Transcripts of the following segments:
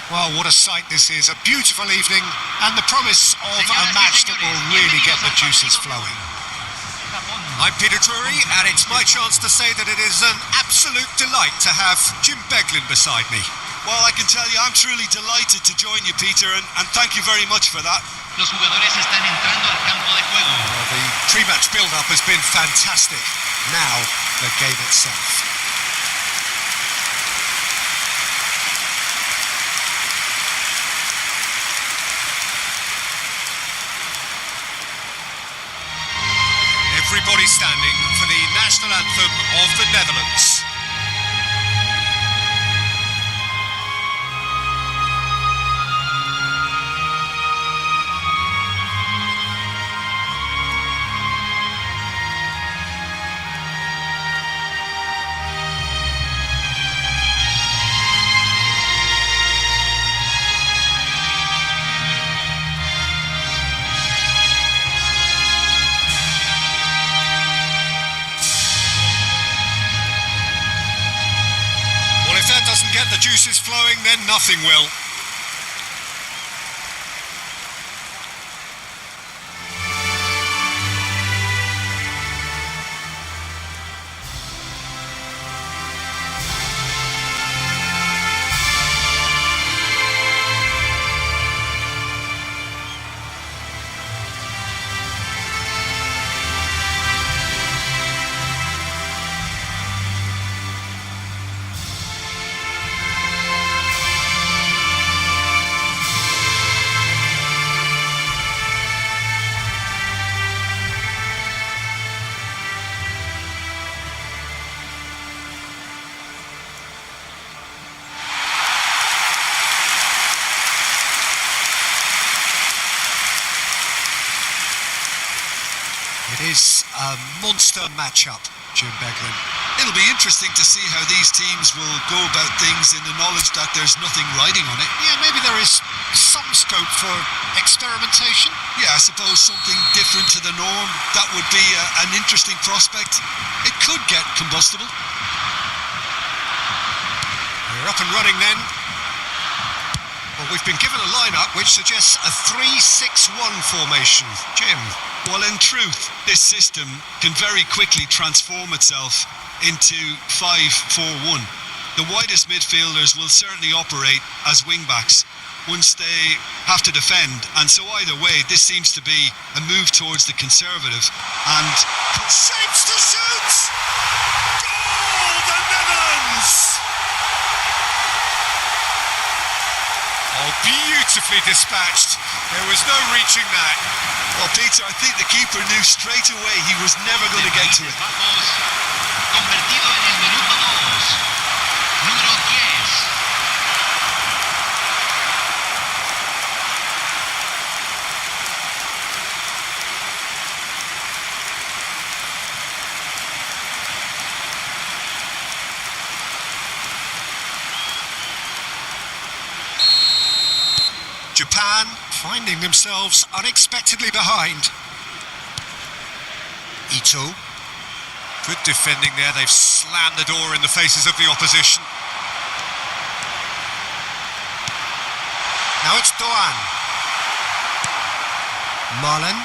Well, what a sight this is. A beautiful evening and the promise of a match that will really get the juices flowing. I'm Peter Drury, and it's my chance to say that it is an absolute delight to have Jim Beglin beside me. Well, I can tell you I'm truly delighted to join you, Peter, and thank you very much for that. Los jugadores están entrando al campo de juego. Well, the pre-match build-up has been fantastic. Now, the game itself. Everybody standing for the national anthem of the Netherlands. If that doesn't get the juices flowing, then nothing will. It is a monster match-up, Jim Beglin. It'll be interesting to see how these teams will go about things in the knowledge that there's nothing riding on it. Yeah, maybe there is some scope for experimentation. Yeah, I suppose something different to the norm. That would be an interesting prospect. It could get combustible. We're up and running then. Well, we've been given a lineup which suggests a 3-6-1 formation. Jim? Well, in truth, this system can very quickly transform itself into 5-4-1. The widest midfielders will certainly operate as wing-backs once they have to defend, and so either way, this seems to be a move towards the conservative. And shapes to shoot! Goal, the Netherlands! Oh, beautifully dispatched. There was no reaching that. Well, Peter, I think the keeper knew straight away he was never going to get to it. Convertido en el minuto 2. Número 10. Japan finding themselves unexpectedly behind. Ito. Good defending there. They've slammed the door in the faces of the opposition. Now it's Doan. Marlen.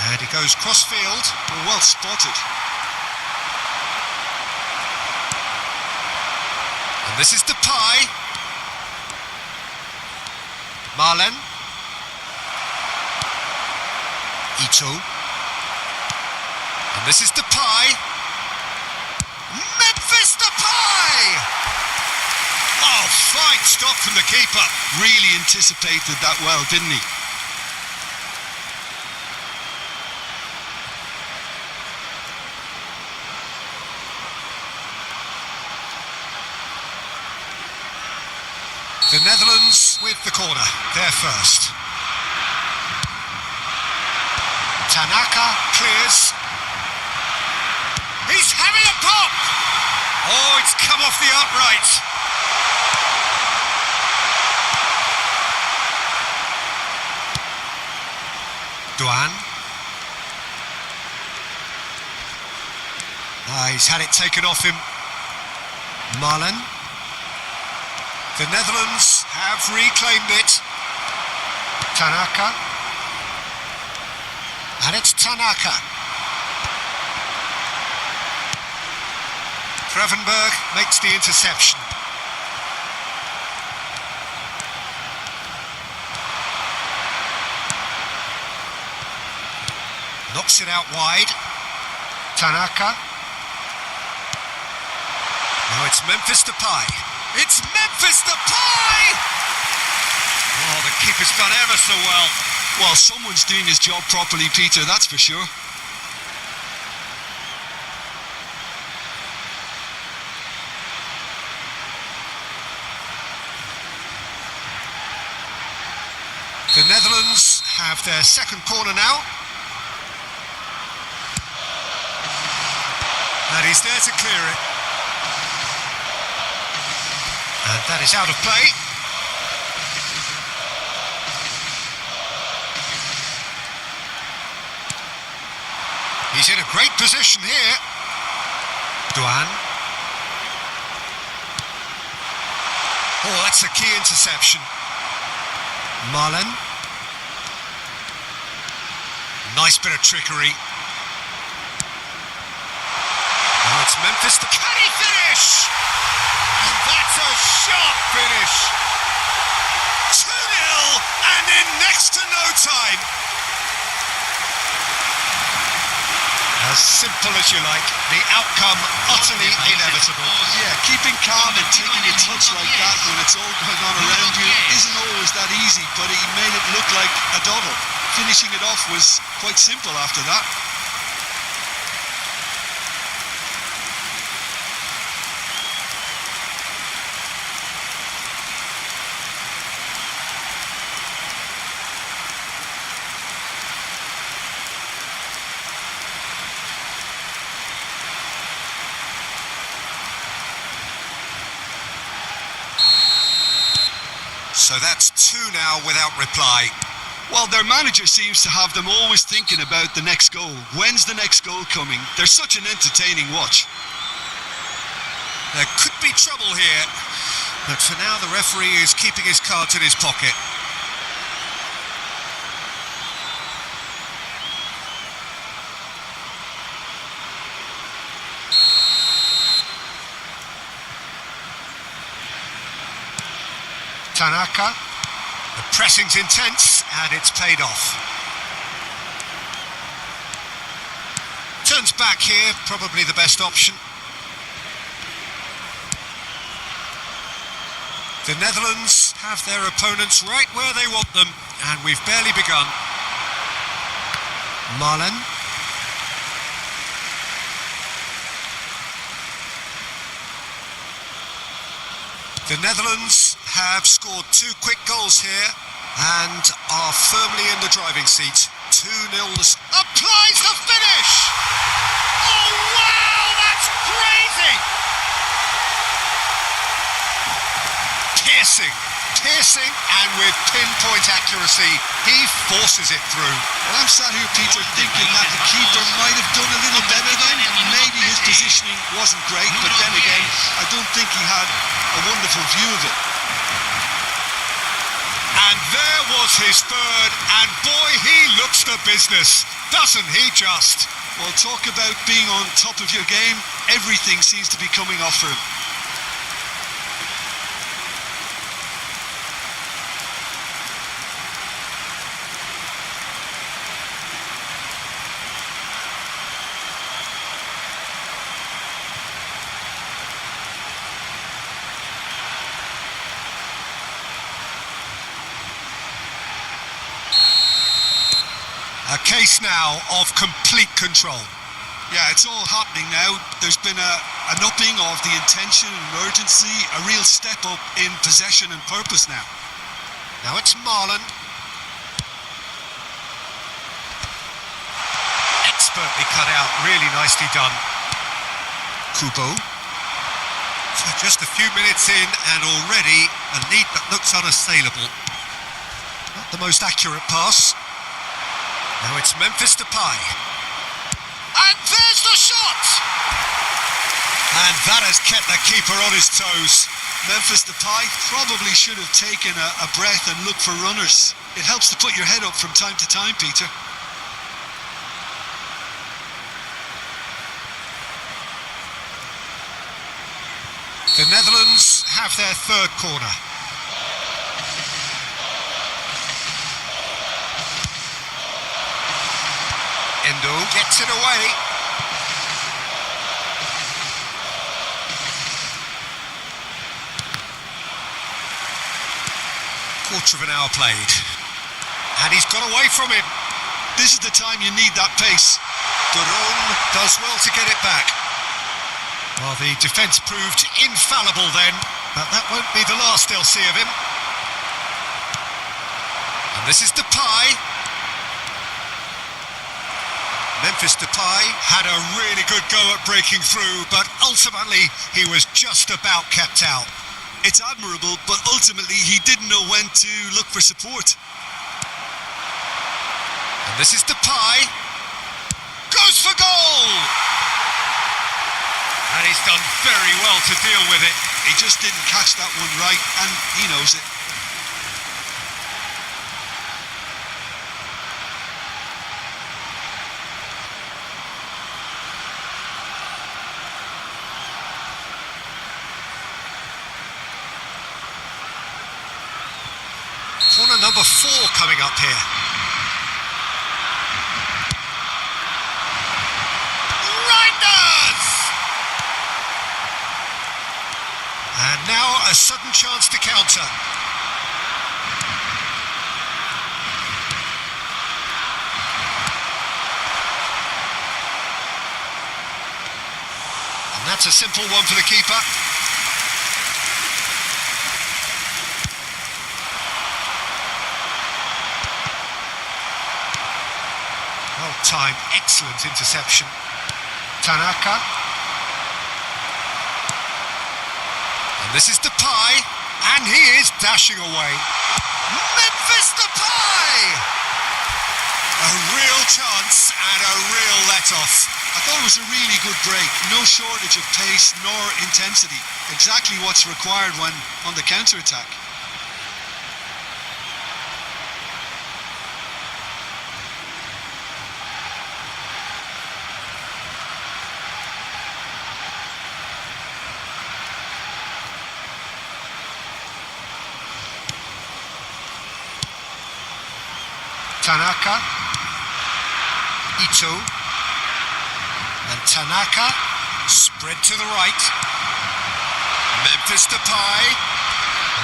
And he goes cross-field. Well spotted. And this is Depay. Marlen. Ito. And this is Depay. Memphis Depay! Oh, fine stop from the keeper. Really anticipated that well, didn't he? The Netherlands with the corner, they're first. Tanaka clears. He's having a pop! Oh, it's come off the upright. Doan. He's had it taken off him. Marlen. The Netherlands have reclaimed it. Tanaka. And it's Tanaka. Gravenberg makes the interception. Knocks it out wide. Tanaka. Now it's Memphis Depay. It's Memphis Depay! Oh, the keeper's done ever so well. Well, someone's doing his job properly, Peter, that's for sure. The Netherlands have their second corner now. And he's there to clear it. And that is out of play. He's in a great position here. Duan. Oh, that's a key interception. Marlen. Nice bit of trickery. Now it's Memphis. Can he finish? And that's a sharp finish. 2-0 and in next to no time. As simple as you like, the outcome utterly inevitable. Yeah, keeping calm and taking a touch like that when it's all going on around you isn't always that easy, but he made it look like a doddle. Finishing it off was quite simple after that. So that's 2 now without reply. Well, their manager seems to have them always thinking about the next goal. When's the next goal coming? They're such an entertaining watch. There could be trouble here, but for now the referee is keeping his cards in his pocket. Tanaka. The pressing's intense and it's paid off. Turns back here, probably the best option. The Netherlands have their opponents right where they want them, and we've barely begun. Marlen. The Netherlands have scored 2 quick goals here and are firmly in the driving seat. 2-0. Applies the finish! Oh, wow, that's crazy! Piercing, and with pinpoint accuracy, he forces it through. Well, I'm sat here, Peter, thinking that the keeper might have done a little better then. Maybe his positioning wasn't great, but then again, I don't think he had a wonderful view of it. And there was his third, and boy, he looks the business, doesn't he just? Well, talk about being on top of your game. Everything seems to be coming off for him. A case now of complete control. Yeah, it's all happening now. There's been an upping of the intention and urgency, a real step up in possession and purpose now. Now it's Marlen. Expertly cut out, really nicely done. Kubo. So just a few minutes in and already a lead that looks unassailable. Not the most accurate pass. Now it's Memphis Depay. And there's the shot! And that has kept the keeper on his toes. Memphis Depay probably should have taken a breath and looked for runners. It helps to put your head up from time to time, Peter. The Netherlands have their third corner. Endo gets it away. Quarter of an hour played. And he's got away from him. This is the time you need that pace. Duron does well to get it back. Well, the defence proved infallible then, but that won't be the last they'll see of him. And this is Depay. Memphis Depay had a really good go at breaking through, but ultimately he was just about kept out. It's admirable, but ultimately he didn't know when to look for support. And this is Depay. Goes for goal! And he's done very well to deal with it. He just didn't catch that one right, and he knows it. Corner number 4 coming up here. Reinders! And now a sudden chance to counter. And that's a simple one for the keeper. Well-timed, excellent interception. Tanaka. And this is Depay, and he is dashing away. Memphis Depay! A real chance and a real let-off. I thought it was a really good break. No shortage of pace nor intensity. Exactly what's required when on the counter-attack. Tanaka, Ito, and Tanaka, spread to the right. Memphis Depay,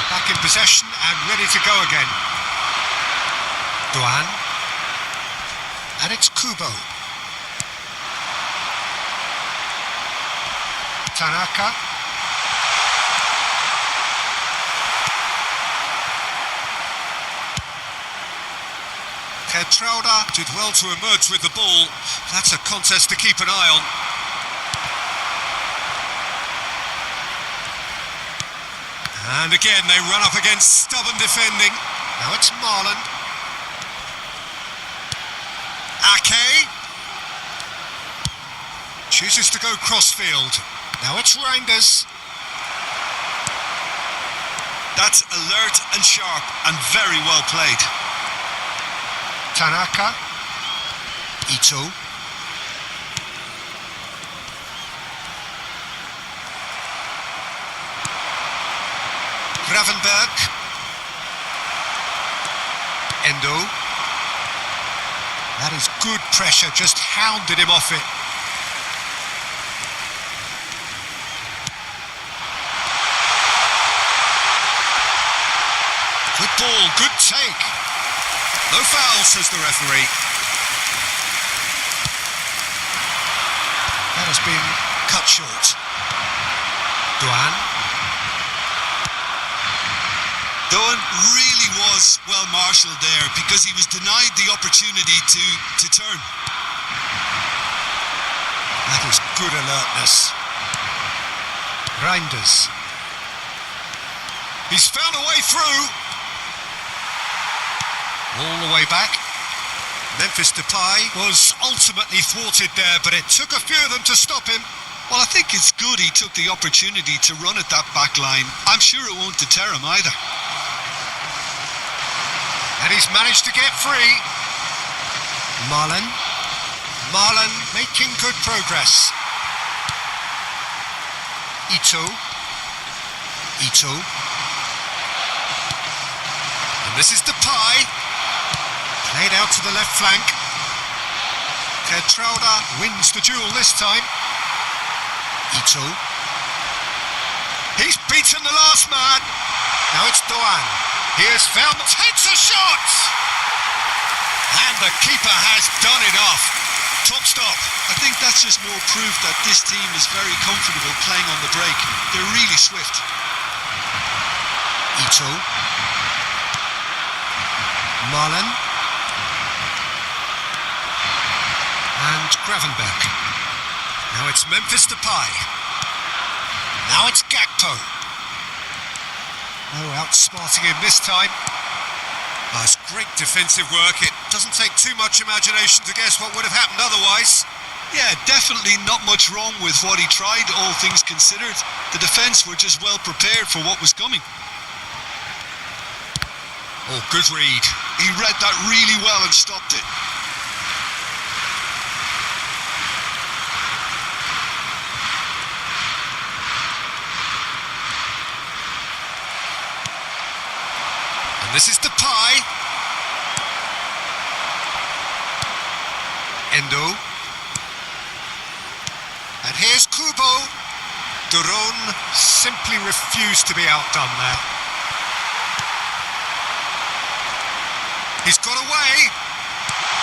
back in possession and ready to go again. Duan, and it's Kubo. Tanaka. Kertrauda did well to emerge with the ball. That's a contest to keep an eye on. And again they run up against stubborn defending. Now it's Marlon. Ake. Chooses to go crossfield. Now it's Reinders. That's alert and sharp and very well played. Tanaka, Ito, Gravenberg, Endo. That is good pressure, just hounded him off it. Good ball, good take. No foul, says the referee. That has been cut short. Duan. Duan really was well marshalled there because he was denied the opportunity to turn. That is good alertness. Reinders. He's found a way through. All the way back. Memphis Depay was ultimately thwarted there, but it took a few of them to stop him. Well, I think it's good he took the opportunity to run at that back line. I'm sure it won't deter him either. And he's managed to get free. Marlon making good progress. Ito. And this is Depay. Played out to the left flank. Kertrauda wins the duel this time. Ito. He's beaten the last man. Now it's Doan. He has found, takes a shot! And the keeper has done it off. Top stop. I think that's just more proof that this team is very comfortable playing on the break. They're really swift. Ito. Marlon. And Gravenberch. Now it's Memphis Depay. Now it's Gakpo. No outsmarting him this time. Oh, it's great defensive work. It doesn't take too much imagination to guess what would have happened otherwise. Yeah, definitely not much wrong with what he tried, all things considered. The defence were just well prepared for what was coming. Oh, good read. He read that really well and stopped it. This is Depay. Endo. And here's Kubo. Duron simply refused to be outdone there. He's got away.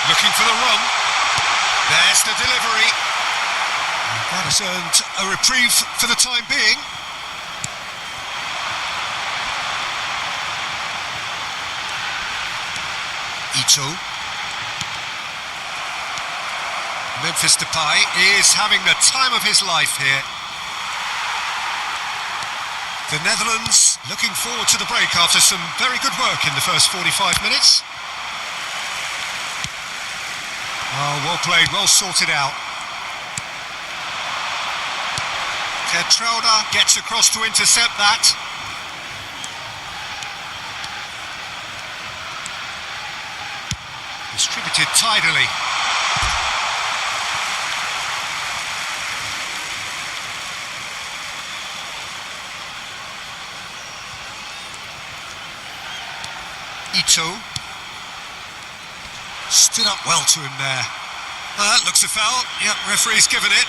Looking for the run. There's the delivery. And that has earned a reprieve for the time being. Ito. Memphis Depay is having the time of his life here. The Netherlands looking forward to the break after some very good work in the first 45 minutes. Oh, well played, well sorted out. Kertrauda gets across to intercept that. Distributed tidily. Ito. Stood up well to him there. That looks a foul. Yep, referee's given it.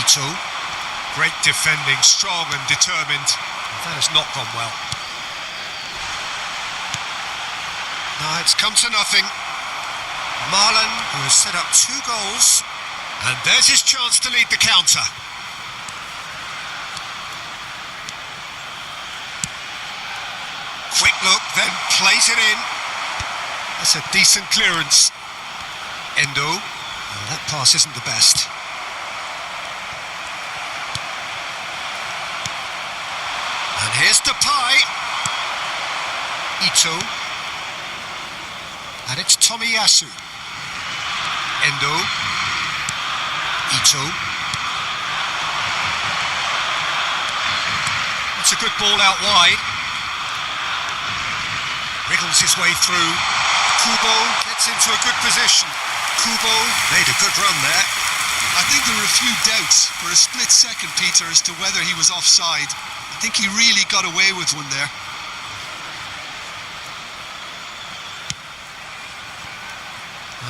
Ito. Great defending, strong and determined. That has not gone well. No, it's come to nothing. Marlon, who has set up 2 goals, and there's his chance to lead the counter. Quick look, then plays it in. That's a decent clearance. Endo. Well, that pass isn't the best. And here's Depay. Ito. And it's Tomiyasu. Endo. Ito. It's a good ball out wide. Wriggles his way through. Kubo gets into a good position. Kubo made a good run there. I think there were a few doubts for a split second, Peter, as to whether he was offside. I think he really got away with one there.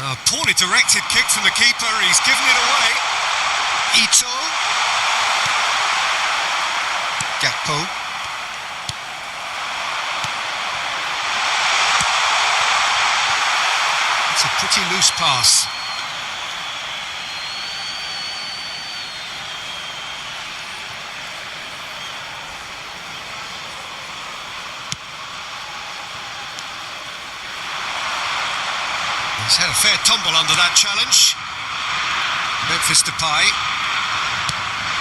A poorly directed kick from the keeper. He's given it away. Ito. Gakpo. It's a pretty loose pass. He's had a fair tumble under that challenge. Memphis Depay.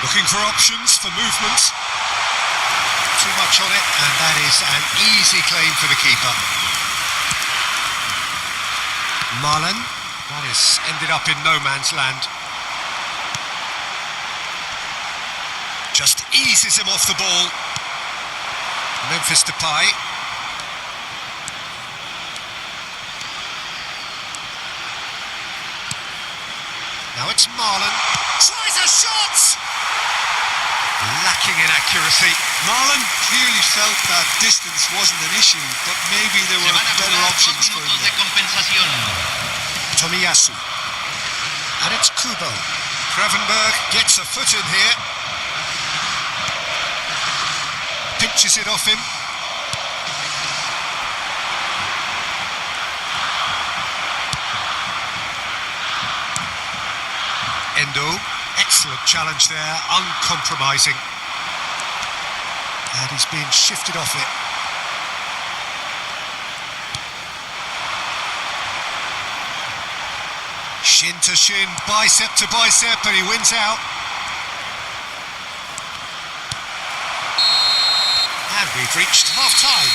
Looking for options for movement. Too much on it, and that is an easy claim for the keeper. Marlon, that has ended up in no man's land. Just eases him off the ball. Memphis Depay. Now it's Marlon. Tries a shot! Lacking in accuracy. Marlon clearly felt that distance wasn't an issue, but maybe there were better options for him there. Tomiyasu. And it's Kubo. Gravenberg gets a foot in here. Pinches it off him. Endo, excellent challenge there, uncompromising. And he's being shifted off it. Shin to shin, bicep to bicep, and he wins out. And we've reached half-time.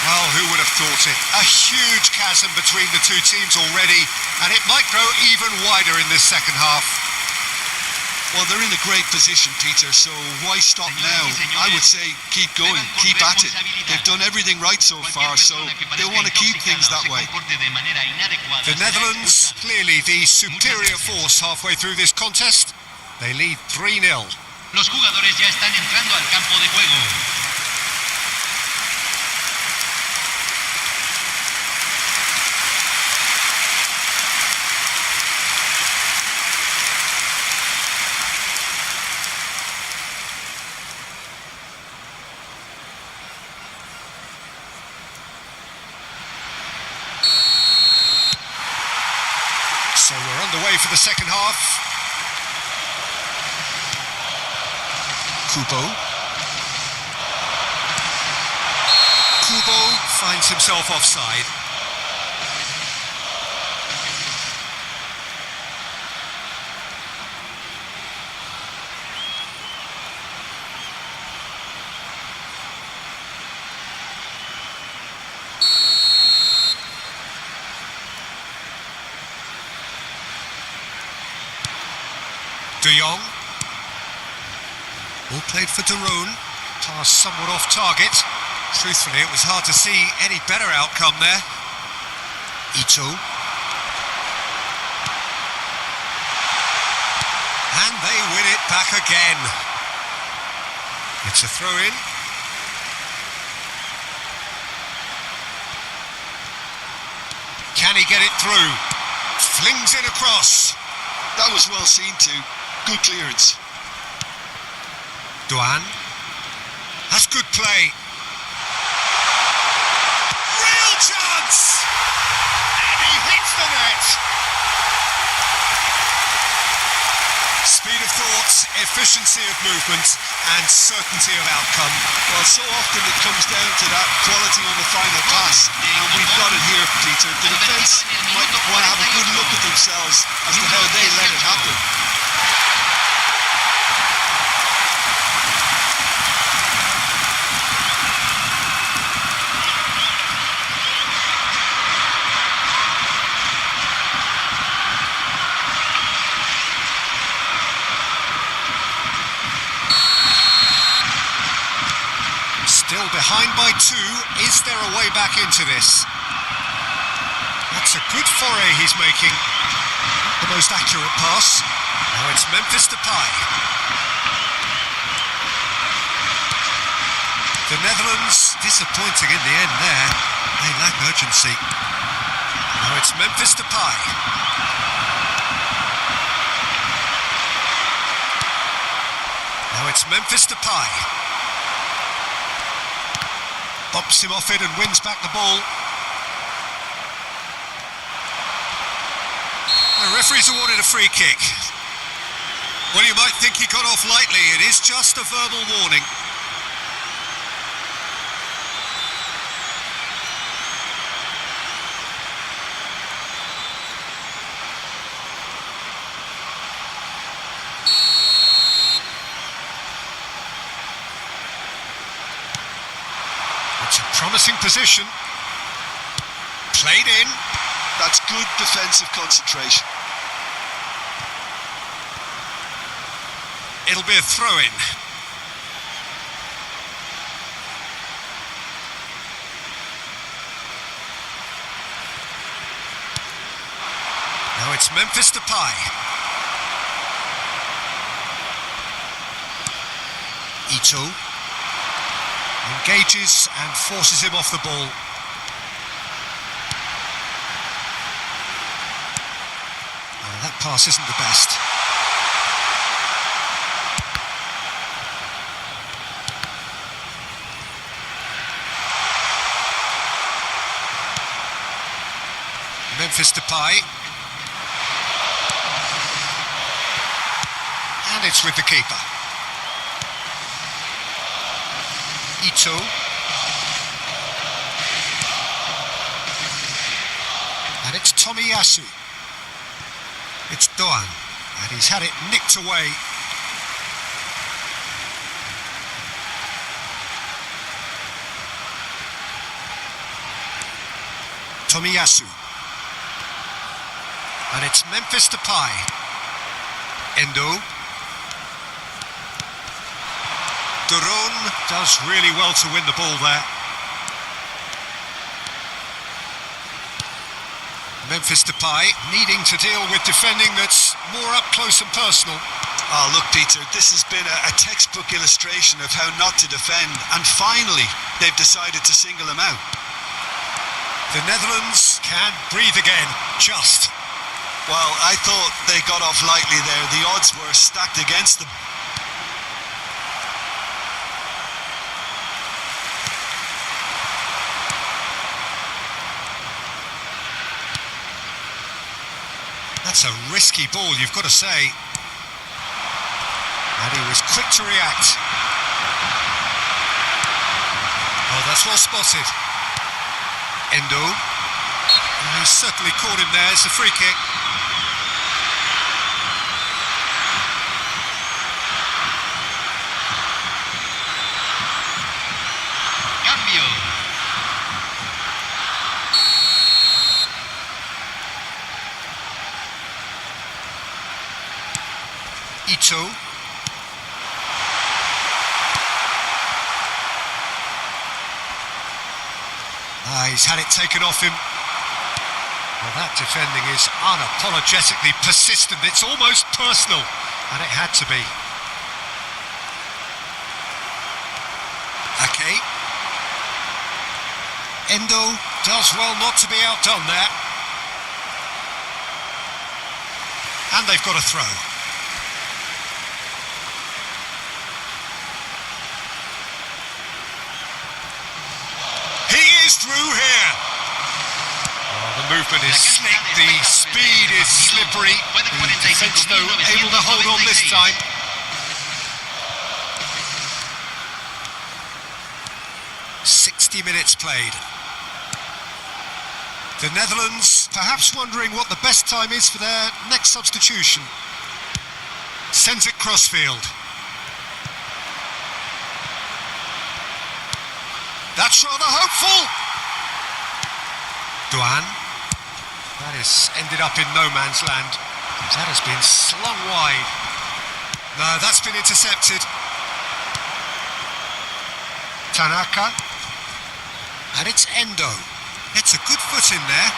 Well, who would have thought it? A huge chasm between the two teams already, and it might grow even wider in this second half. Well, they're in a great position, Peter, so why stop now? I would say keep going, keep at it. They've done everything right so far, so they want to keep things that way. The Netherlands, clearly the superior force halfway through this contest. They lead 3-0. Los jugadores ya están entrando al campo de juego. So we're underway for the second half. Kubo finds himself offside. De Jong. All played for Daroon. Pass somewhat off target. Truthfully, it was hard to see any better outcome there. Ito. And they win it back again. It's a throw-in. Can he get it through? Flings it across. That was well seen too. Good clearance. Duan. That's good play. Real chance! And he hits the net. Speed of thought, efficiency of movement, and certainty of outcome. Well, so often it comes down to that quality on the final pass, and we've got it here, Peter. The defence might want to have a good look at themselves as to how they let it happen. Still behind by 2. Is there a way back into this? That's a good foray he's making. The most accurate pass. Now it's Memphis Depay. The Netherlands disappointing in the end there. They lack urgency. Now it's Memphis Depay. Now it's Memphis Depay. Bumps him off it and wins back the ball. The referee's awarded a free kick. Well, you might think he got off lightly. It is just a verbal warning. Promising position. Played in. That's good defensive concentration. It'll be a throw-in. Now it's Memphis Depay. Ito engages and forces him off the ball. Oh, that pass isn't the best. Memphis Depay. And it's with the keeper. Ito. And it's Tomiyasu. It's Doan. And he's had it nicked away. Tomiyasu. And it's Memphis Depay. Endo. Duron does really well to win the ball there. Memphis Depay needing to deal with defending that's more up close and personal. Oh, look, Peter, this has been a textbook illustration of how not to defend, and finally they've decided to single him out. The Netherlands can breathe again, just. Well, I thought they got off lightly there. The odds were stacked against them. That's a risky ball, you've got to say. And he was quick to react. Oh, that's well spotted. Endo. And he certainly caught him there. It's a free kick. Cambio. Ito. He's had it taken off him. Well, that defending is unapologetically persistent. It's almost personal, and it had to be. Ake. Endo does well not to be outdone there. And they've got a throw. Through here. Oh, the movement is slick, the speed is slippery. The defence, though, able to hold on this time. "60 minutes played. The Netherlands perhaps wondering what the best time is for their next substitution. Sends it crossfield. That's rather hopeful. Duan. That has ended up in no man's land. That has been slung wide. No, that's been intercepted. Tanaka. And it's Endo. It's a good foot in there.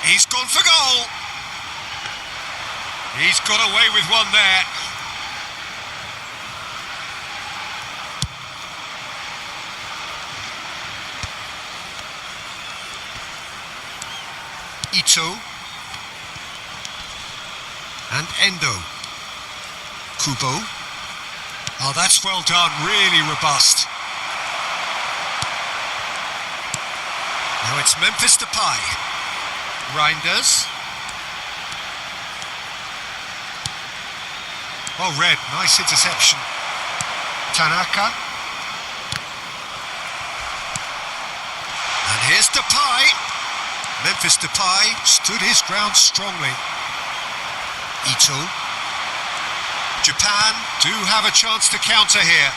He's gone for goal. He's got away with one there. Ito. And Endo. Kubo. Oh, that's well done, really robust. Now it's Memphis Depay. Reinders. Well read, nice interception. Tanaka. And here's Depay. Memphis Depay stood his ground strongly. Ito. Japan do have a chance to counter here.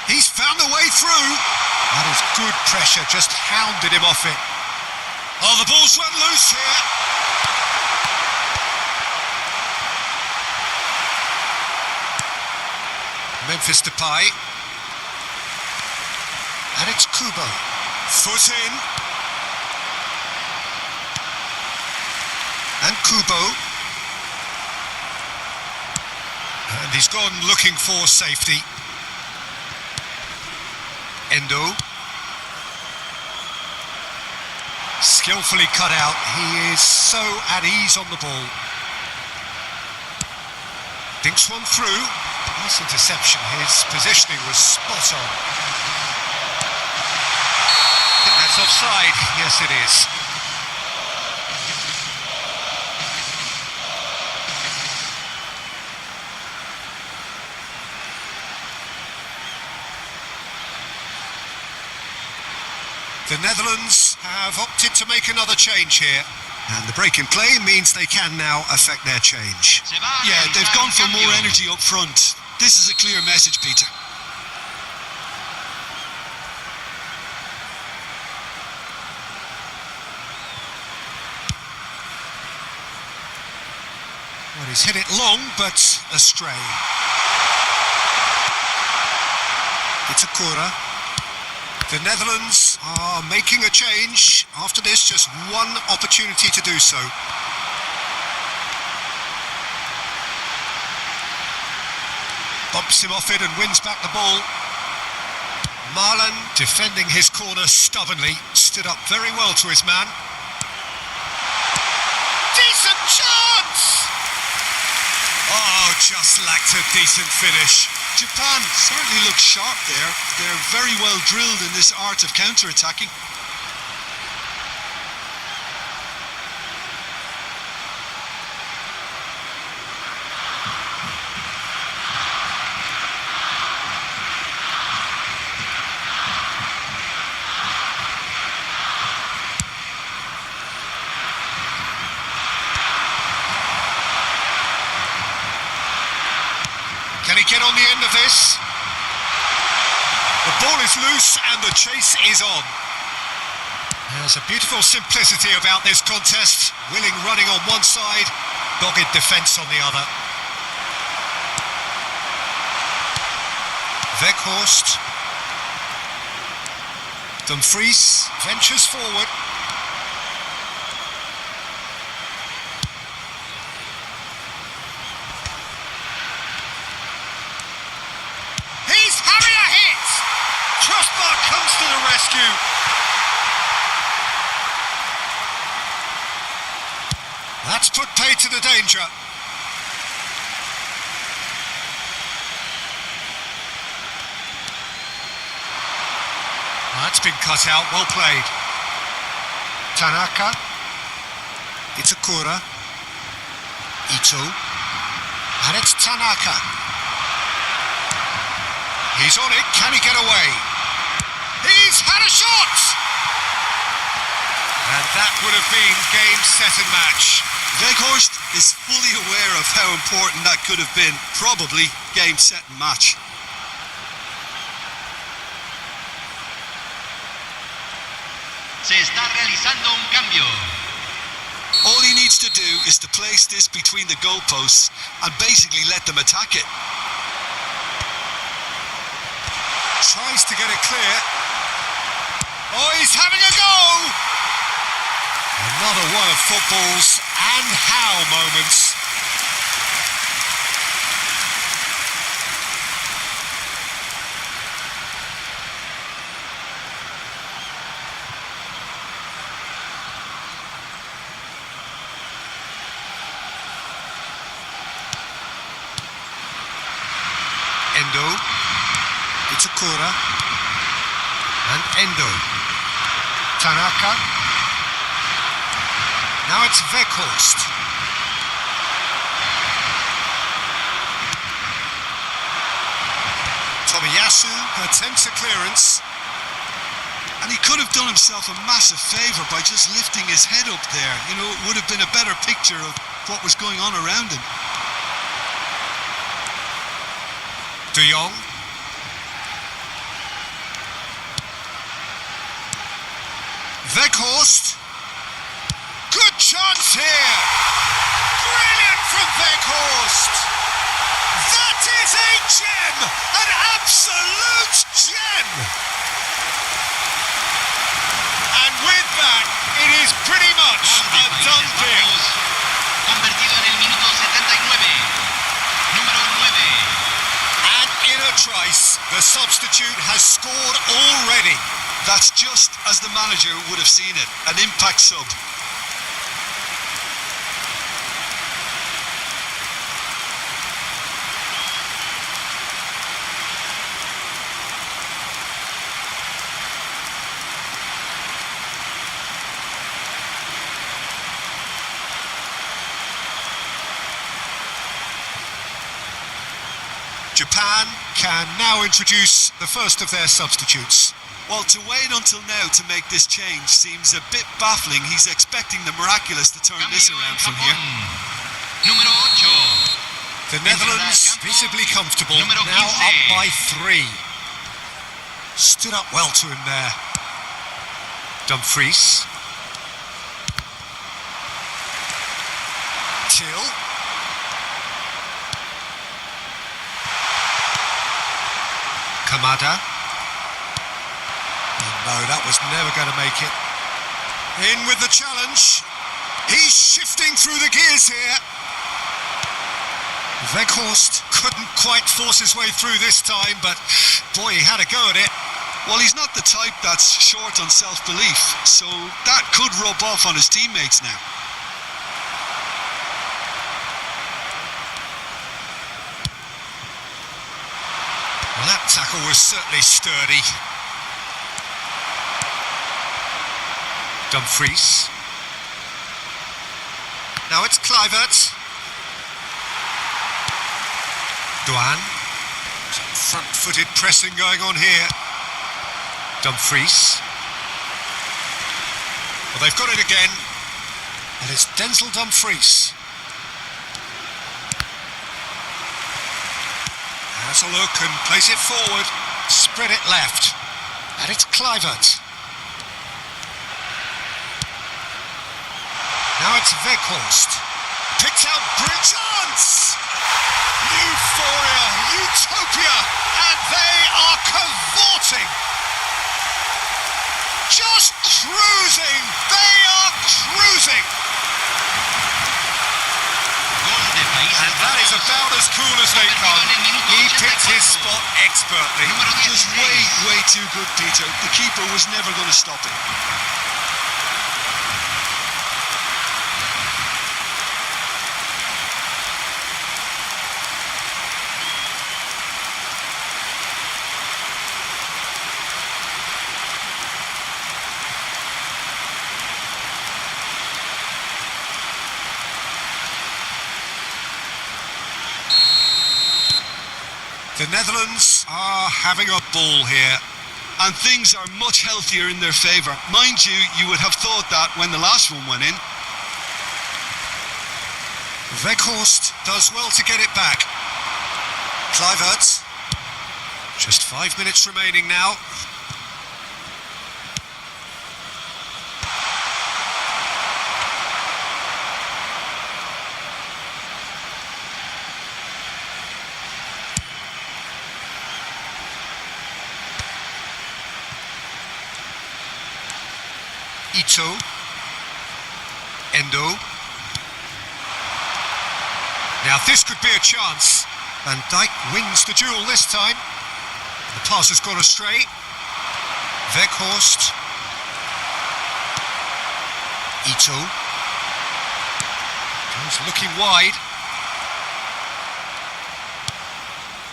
He's found a way through. That is good pressure, just hounded him off it. Oh, the ball's run loose here. Memphis Depay. And it's Kubo. Foot in. And Kubo. And he's gone looking for safety. Endo. Skillfully cut out. He is so at ease on the ball. Dinks one through. Nice interception. His positioning was spot on. I think that's offside. Yes, it is. The Netherlands have opted to make another change here. And the break in play means they can now affect their change. Yeah, they've gone for more energy up front. This is a clear message, Peter. Well, he's hit it long, but astray. It's Akura. The Netherlands are making a change. After this, just one opportunity to do so. Bumps him off it and wins back the ball. Marlon, defending his corner stubbornly, stood up very well to his man. Decent chance! Oh, just lacked a decent finish. Japan certainly looks sharp there. They're very well drilled in this art of counter-attacking. Can he get on the end of this? The ball is loose and the chase is on. There's a beautiful simplicity about this contest. Willing running on one side, dogged defence on the other. Weghorst. Dumfries ventures forward. Crossbar comes to the rescue. That's put paid to the danger. That's been cut out, well played. Tanaka. It's Akura. Ito. And it's Tanaka. He's on it, can he get away? He's had a shot! And that would have been game, set and match. Weghorst is fully aware of how important that could have been. Probably game, set and match. Se está realizando un cambio. All he needs to do is to place this between the goalposts and basically let them attack it. Tries to get it clear. Oh, he's having a go! Another one of football's and how moments. Endo. It's Akura. And Endo. Tanaka. Now it's Weghorst. Tomiyasu attempts a clearance. And he could have done himself a massive favour by just lifting his head up there. You know, it would have been a better picture of what was going on around him. De Jong. chance here. Brilliant from Weghorst. That is a gem, an absolute gem. And with that, it is pretty much a done deal. Convertido en el minuto 79. Número 9. And in a trice, the substitute has scored already. That's just as the manager would have seen it, an impact sub. Japan can now introduce the first of their substitutes. Well, to wait until now to make this change seems a bit baffling. He's expecting the miraculous to turn this around from here. Número 8. The Netherlands visibly comfortable, Número now 15. up by 3. Stood up well to him there. Dumfries. Till. Kamada. No, that was never going to make it. In with the challenge. He's shifting through the gears here. Weghorst couldn't quite force his way through this time, but boy, he had a go at it. Well, he's not the type that's short on self-belief, so that could rub off on his teammates now. Well, that tackle was certainly sturdy. Dumfries. Now it's Kluivert. Duan. Some front-footed pressing going on here. Dumfries. Well, they've got it again. And it's Denzel Dumfries. Has a look and plays it forward. Spread it left. And it's Kluivert. Now it's Weghorst. Picks out chance! Euphoria, utopia, and they are cavorting. Just cruising. They are cruising. And that is about as cool as they come. He picked his spot expertly. Just way too good, Peter. The keeper was never going to stop it. The Netherlands are having a ball here. And things are much healthier in their favour. Mind you, you would have thought that when the last one went in. Weghorst does well to get it back. Kluivert. Just 5 minutes remaining now. Ito. Endo. Now this could be a chance. Van Dijk wins the duel this time. The pass has gone astray. Weghorst. Ito. Goes looking wide.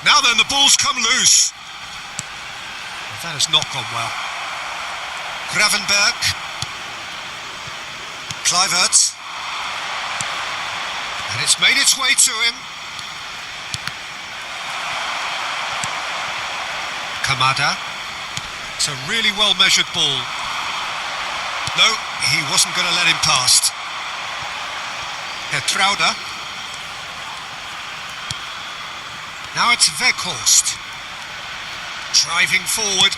Now then, the ball's come loose. Well, that has not gone well. Gravenberg. Kluivert. And it's made its way to him. Kamada. It's a really well-measured ball. No, he wasn't going to let him past. Hertrauda. Now it's Weghorst. Driving forward.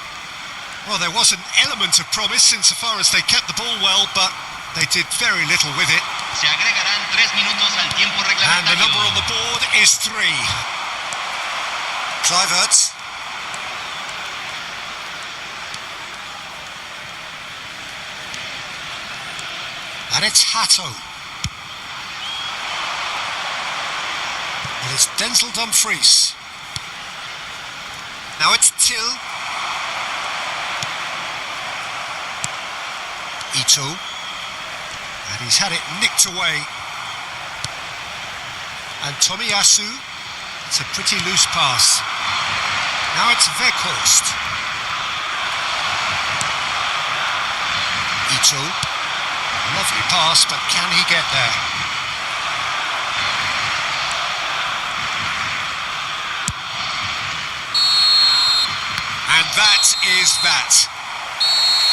Well, there was an element of promise insofar as they kept the ball well, but They did very little with it. Se agregarán 3 minutos al tiempo And the number on reglamentario. the board is 3. Kluivert. And it's Hatto. And it's Denzel Dumfries. Now it's Till. Ito. And he's had it nicked away. And Tomiyasu. It's a pretty loose pass. Now it's Weghorst. Ito. Lovely pass, but can he get there? And that is that.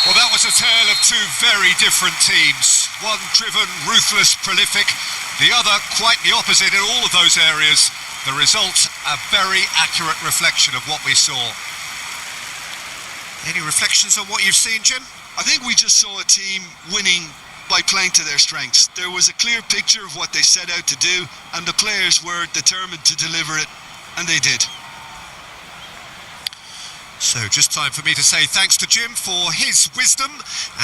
Well, that was a tale of two very different teams. One driven, ruthless, prolific. The other quite the opposite in all of those areas. The result, a very accurate reflection of what we saw. Any reflections on what you've seen, Jim? I think we just saw a team winning by playing to their strengths. There was a clear picture of what they set out to do, and the players were determined to deliver it, and they did. So just time for me to say thanks to Jim for his wisdom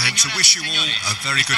and to wish you all a very good